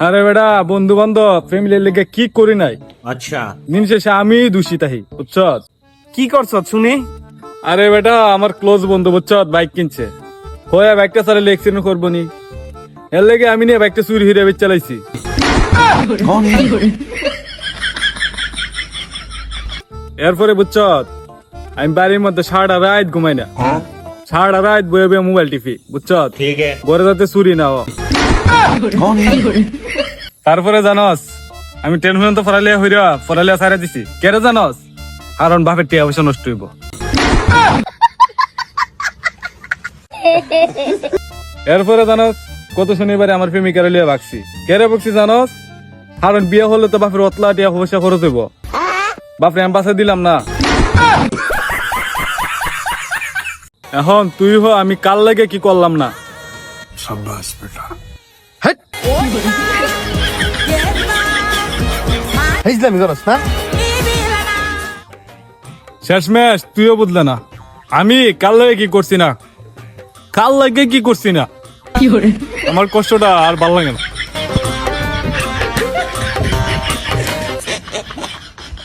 আরে বেটা বন্ধু বান্ধব ফ্যামিলির লেগে কি করি নাই, अच्छा দিন শেষে আমি দোষী তাহি বুঝছ। কি করছ শুনি? আরে বেটা আমার ক্লোজ বন্ধু বুঝছ বাইক কিনছে, হয়ে বাইকটা চালালে অ্যাক্সিডেন্ট করবো নি, এর লেগে আমি নিয়ে বাইকটা চুরি হিরে বেচ চালাইছি। এরপরে বুঝছ আমি বাড়ির মধ্যে সারা রাত ঘুমাই না, সারা রাত বয়ে বয়ে মোবাইল টিপি বুঝছ, ठीक है ঘরে যাতে চুরি না হয়। তারপরে জানস আমি টেনশন তো ফরালিয়া সারা দিছি কেরে জানস, কারণ বাপের টিয়া পয়সা নষ্ট হইব। এরপরে জানস কত শনিবারে আমার প্রেমিকার লিয়ে ভাগছি, কেরে ভাগছি জানস, কারণ বিয়ে হলে তো বাপের অতলা টিয়া পয়সা খরচ হইব, বাপরে আমি বাসা দিলাম না। এখন তুই হ আমি কাল লাগে কি করলাম না। ইসলামি করস না? শেষমেশ তুইও বুঝলে না আমি কাল লাগে কি করছি না, কাল লাগে কি করছি না, আমার কষ্টটা আর ভাল লাগে না।